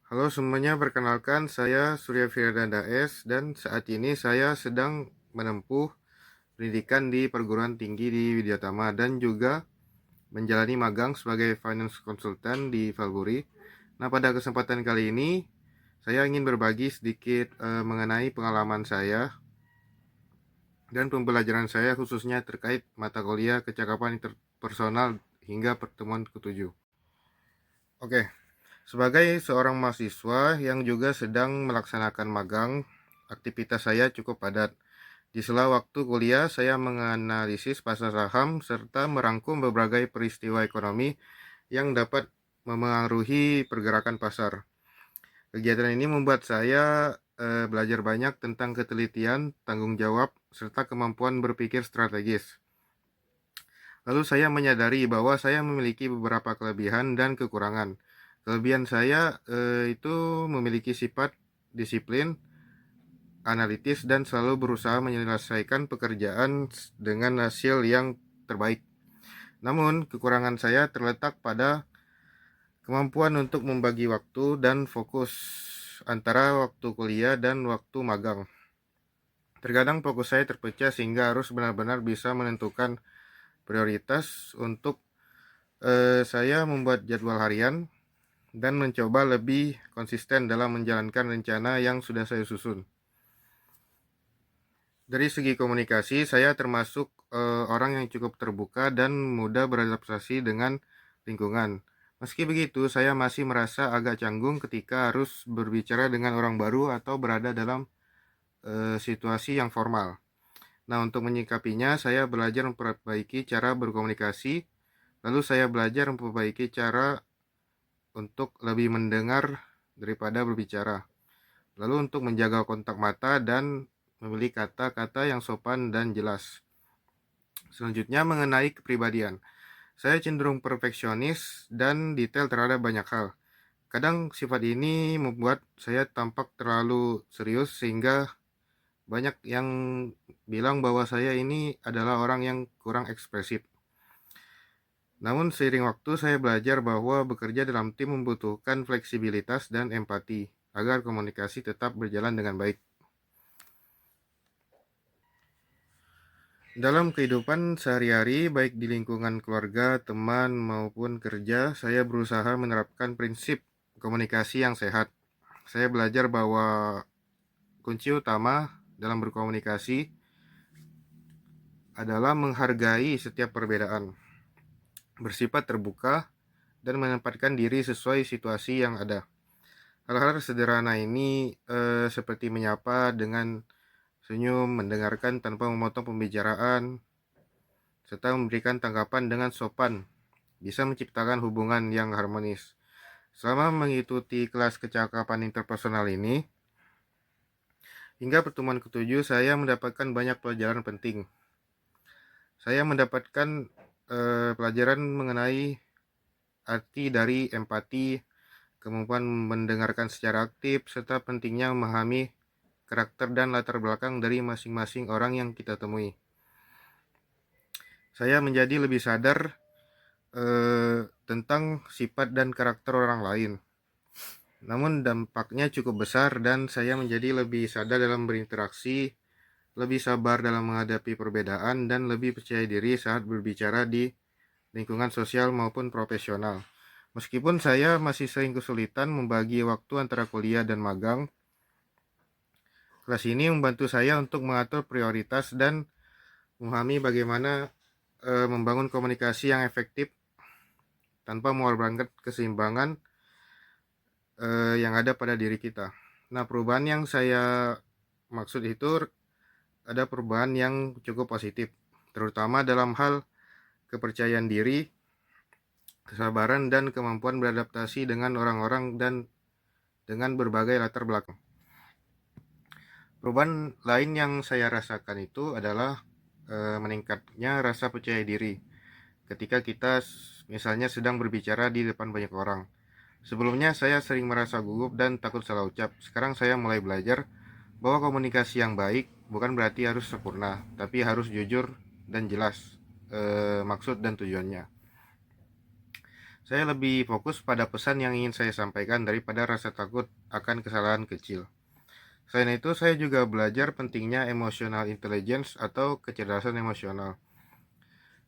Halo semuanya, perkenalkan saya Surya Firdanda S dan saat ini saya sedang menempuh pendidikan di perguruan tinggi di Widyatama dan juga menjalani magang sebagai finance consultant di Valbury. Nah, pada kesempatan kali ini saya ingin berbagi sedikit mengenai pengalaman saya dan pembelajaran saya khususnya terkait mata kuliah kecakapan interpersonal hingga pertemuan ketujuh. Oke, sebagai seorang mahasiswa yang juga sedang melaksanakan magang, aktivitas saya cukup padat. Di sela waktu kuliah, saya menganalisis pasar saham serta merangkum berbagai peristiwa ekonomi yang dapat memengaruhi pergerakan pasar. Kegiatan ini membuat saya belajar banyak tentang ketelitian, tanggung jawab, serta kemampuan berpikir strategis. Lalu saya menyadari bahwa saya memiliki beberapa kelebihan dan kekurangan. Kelebihan saya itu memiliki sifat disiplin, analitis, dan selalu berusaha menyelesaikan pekerjaan dengan hasil yang terbaik. Namun, kekurangan saya terletak pada kemampuan untuk membagi waktu dan fokus antara waktu kuliah dan waktu magang. Terkadang fokus saya terpecah sehingga harus benar-benar bisa menentukan prioritas untuk saya membuat jadwal harian dan mencoba lebih konsisten dalam menjalankan rencana yang sudah saya susun. Dari segi komunikasi, saya termasuk orang yang cukup terbuka dan mudah beradaptasi dengan lingkungan. Meski begitu, saya masih merasa agak canggung ketika harus berbicara dengan orang baru atau berada dalam situasi yang formal. Nah, untuk menyikapinya, saya belajar memperbaiki cara berkomunikasi, lalu saya belajar memperbaiki cara untuk lebih mendengar daripada berbicara. Lalu untuk menjaga kontak mata dan memilih kata-kata yang sopan dan jelas. Selanjutnya mengenai kepribadian. Saya cenderung perfeksionis dan detail terhadap banyak hal. Kadang sifat ini membuat saya tampak terlalu serius sehingga banyak yang bilang bahwa saya ini adalah orang yang kurang ekspresif. Namun seiring waktu saya belajar bahwa bekerja dalam tim membutuhkan fleksibilitas dan empati agar komunikasi tetap berjalan dengan baik. Dalam kehidupan sehari-hari, baik di lingkungan keluarga, teman, maupun kerja, saya berusaha menerapkan prinsip komunikasi yang sehat. Saya belajar bahwa kunci utama dalam berkomunikasi adalah menghargai setiap perbedaan, bersifat terbuka, dan menempatkan diri sesuai situasi yang ada. Hal-hal sederhana ini seperti menyapa dengan senyum, mendengarkan tanpa memotong pembicaraan, serta memberikan tanggapan dengan sopan bisa menciptakan hubungan yang harmonis. Selama mengikuti kelas kecakapan interpersonal ini, hingga pertemuan ketujuh, saya mendapatkan banyak pelajaran penting. Saya mendapatkan pelajaran mengenai arti dari empati, kemampuan mendengarkan secara aktif, serta pentingnya memahami karakter dan latar belakang dari masing-masing orang yang kita temui. Saya menjadi lebih sadar tentang sifat dan karakter orang lain. Namun dampaknya cukup besar dan saya menjadi lebih sadar dalam berinteraksi, lebih sabar dalam menghadapi perbedaan, dan lebih percaya diri saat berbicara di lingkungan sosial maupun profesional. Meskipun saya masih sering kesulitan membagi waktu antara kuliah dan magang, kelas ini membantu saya untuk mengatur prioritas dan memahami bagaimana membangun komunikasi yang efektif tanpa mengorbankan keseimbangan yang ada pada diri kita. Nah, perubahan yang saya maksud itu ada perubahan yang cukup positif, terutama dalam hal kepercayaan diri, kesabaran, dan kemampuan beradaptasi dengan orang-orang dan dengan berbagai latar belakang. Perubahan lain yang saya rasakan itu adalah meningkatnya rasa percaya diri ketika kita misalnya sedang berbicara di depan banyak orang. Sebelumnya saya sering merasa gugup dan takut salah ucap. Sekarang saya mulai belajar bahwa komunikasi yang baik bukan berarti harus sempurna, tapi harus jujur dan jelas maksud dan tujuannya. Saya lebih fokus pada pesan yang ingin saya sampaikan daripada rasa takut akan kesalahan kecil. Selain itu, saya juga belajar pentingnya emotional intelligence atau kecerdasan emosional.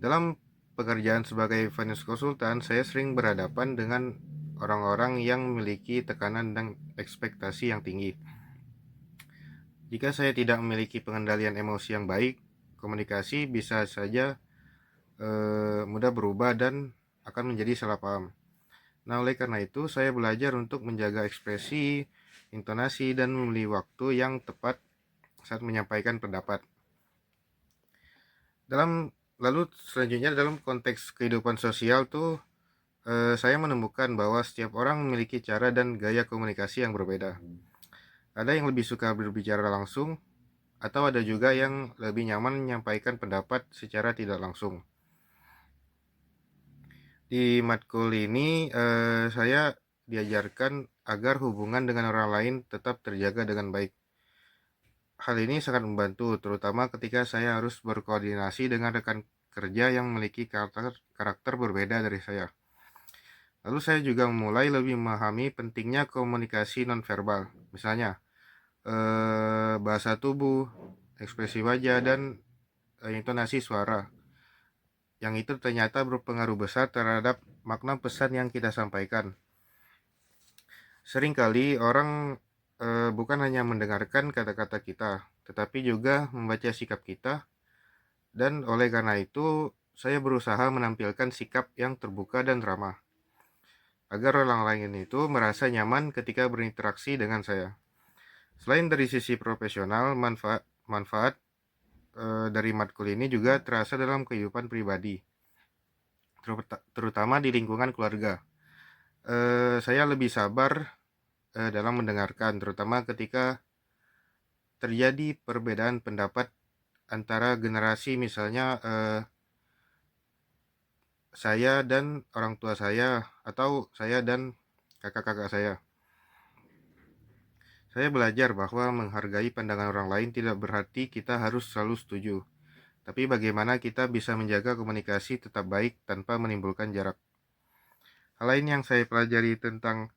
Dalam pekerjaan sebagai finance consultant, saya sering berhadapan dengan orang-orang yang memiliki tekanan dan ekspektasi yang tinggi. Jika saya tidak memiliki pengendalian emosi yang baik, komunikasi bisa saja mudah berubah dan akan menjadi salah paham. Nah, oleh karena itu, saya belajar untuk menjaga ekspresi, intonasi, dan memilih waktu yang tepat saat menyampaikan pendapat. Lalu selanjutnya dalam konteks kehidupan sosial tuh, saya menemukan bahwa setiap orang memiliki cara dan gaya komunikasi yang berbeda. Ada yang lebih suka berbicara langsung, atau ada juga yang lebih nyaman menyampaikan pendapat secara tidak langsung. Di matkul ini saya diajarkan agar hubungan dengan orang lain tetap terjaga dengan baik. Hal ini sangat membantu, terutama ketika saya harus berkoordinasi dengan rekan kerja yang memiliki karakter berbeda dari saya. Lalu saya juga mulai lebih memahami pentingnya komunikasi nonverbal, misalnya bahasa tubuh, ekspresi wajah, dan intonasi suara. Yang itu ternyata berpengaruh besar terhadap makna pesan yang kita sampaikan. Seringkali orang bukan hanya mendengarkan kata-kata kita, tetapi juga membaca sikap kita, dan oleh karena itu saya berusaha menampilkan sikap yang terbuka dan ramah, agar orang lain itu merasa nyaman ketika berinteraksi dengan saya. Selain dari sisi profesional, manfaat dari matkul ini juga terasa dalam kehidupan pribadi, terutama di lingkungan keluarga. Saya lebih sabar dalam mendengarkan, terutama ketika terjadi perbedaan pendapat antara generasi, misalnya saya dan orang tua saya, atau saya dan kakak-kakak saya. Saya belajar bahwa menghargai pandangan orang lain tidak berarti kita harus selalu setuju, tapi bagaimana kita bisa menjaga komunikasi tetap baik tanpa menimbulkan jarak. Hal lain yang saya pelajari tentang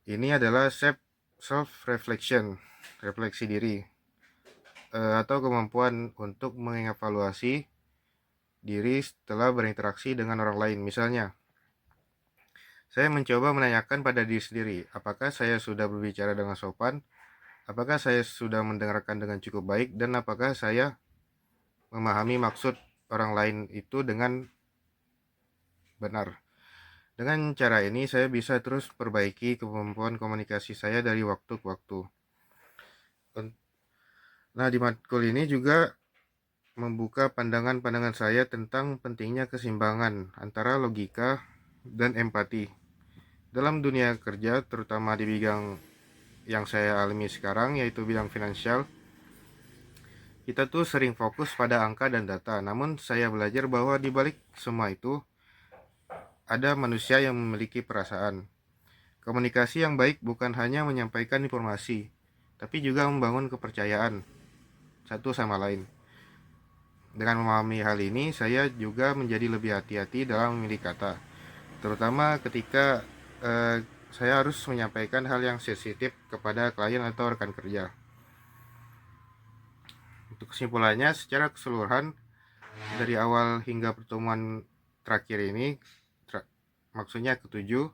ini adalah self-reflection, refleksi diri, atau kemampuan untuk mengevaluasi diri setelah berinteraksi dengan orang lain. Misalnya, saya mencoba menanyakan pada diri sendiri, apakah saya sudah berbicara dengan sopan, apakah saya sudah mendengarkan dengan cukup baik, dan apakah saya memahami maksud orang lain itu dengan benar. Dengan cara ini, saya bisa terus perbaiki kemampuan komunikasi saya dari waktu ke waktu. Nah, di matkul ini juga membuka pandangan-pandangan saya tentang pentingnya keseimbangan antara logika dan empati. Dalam dunia kerja, terutama di bidang yang saya alami sekarang, yaitu bidang finansial, kita tuh sering fokus pada angka dan data. Namun saya belajar bahwa di balik semua itu ada manusia yang memiliki perasaan. Komunikasi yang baik bukan hanya menyampaikan informasi, tapi juga membangun kepercayaan satu sama lain. Dengan memahami hal ini, saya juga menjadi lebih hati-hati dalam memilih kata, terutama ketika saya harus menyampaikan hal yang sensitif kepada klien atau rekan kerja. Untuk kesimpulannya, secara keseluruhan dari awal hingga pertemuan terakhir ini, maksudnya ketujuh,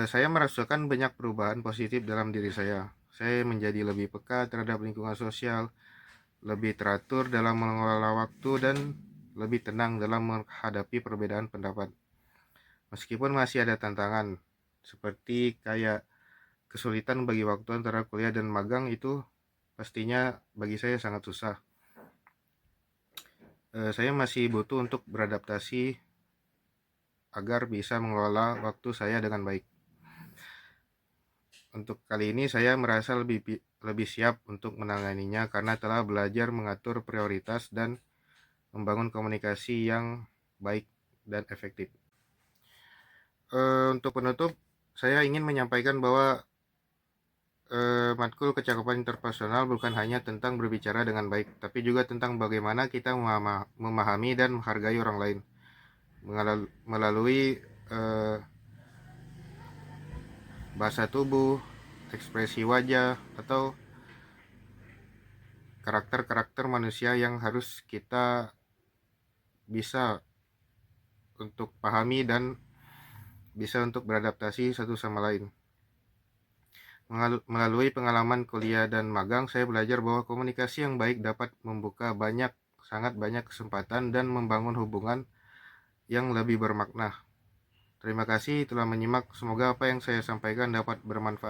saya merasakan banyak perubahan positif dalam diri saya. Saya menjadi lebih peka terhadap lingkungan sosial, lebih teratur dalam mengelola waktu, dan lebih tenang dalam menghadapi perbedaan pendapat. Meskipun masih ada tantangan, seperti kayak kesulitan bagi waktu antara kuliah dan magang, itu pastinya bagi saya sangat susah. Saya masih butuh untuk beradaptasi agar bisa mengelola waktu saya dengan baik. Untuk kali ini saya merasa lebih siap untuk menanganinya karena telah belajar mengatur prioritas dan membangun komunikasi yang baik dan efektif. Untuk penutup, saya ingin menyampaikan bahwa matkul kecakapan interpersonal bukan hanya tentang berbicara dengan baik, tapi juga tentang bagaimana kita memahami dan menghargai orang lain melalui eh, bahasa tubuh, ekspresi wajah, atau karakter-karakter manusia yang harus kita bisa untuk pahami dan bisa untuk beradaptasi satu sama lain. Melalui pengalaman kuliah dan magang, saya belajar bahwa komunikasi yang baik dapat membuka sangat banyak kesempatan dan membangun hubungan yang lebih bermakna. Terima kasih telah menyimak. Semoga apa yang saya sampaikan dapat bermanfaat.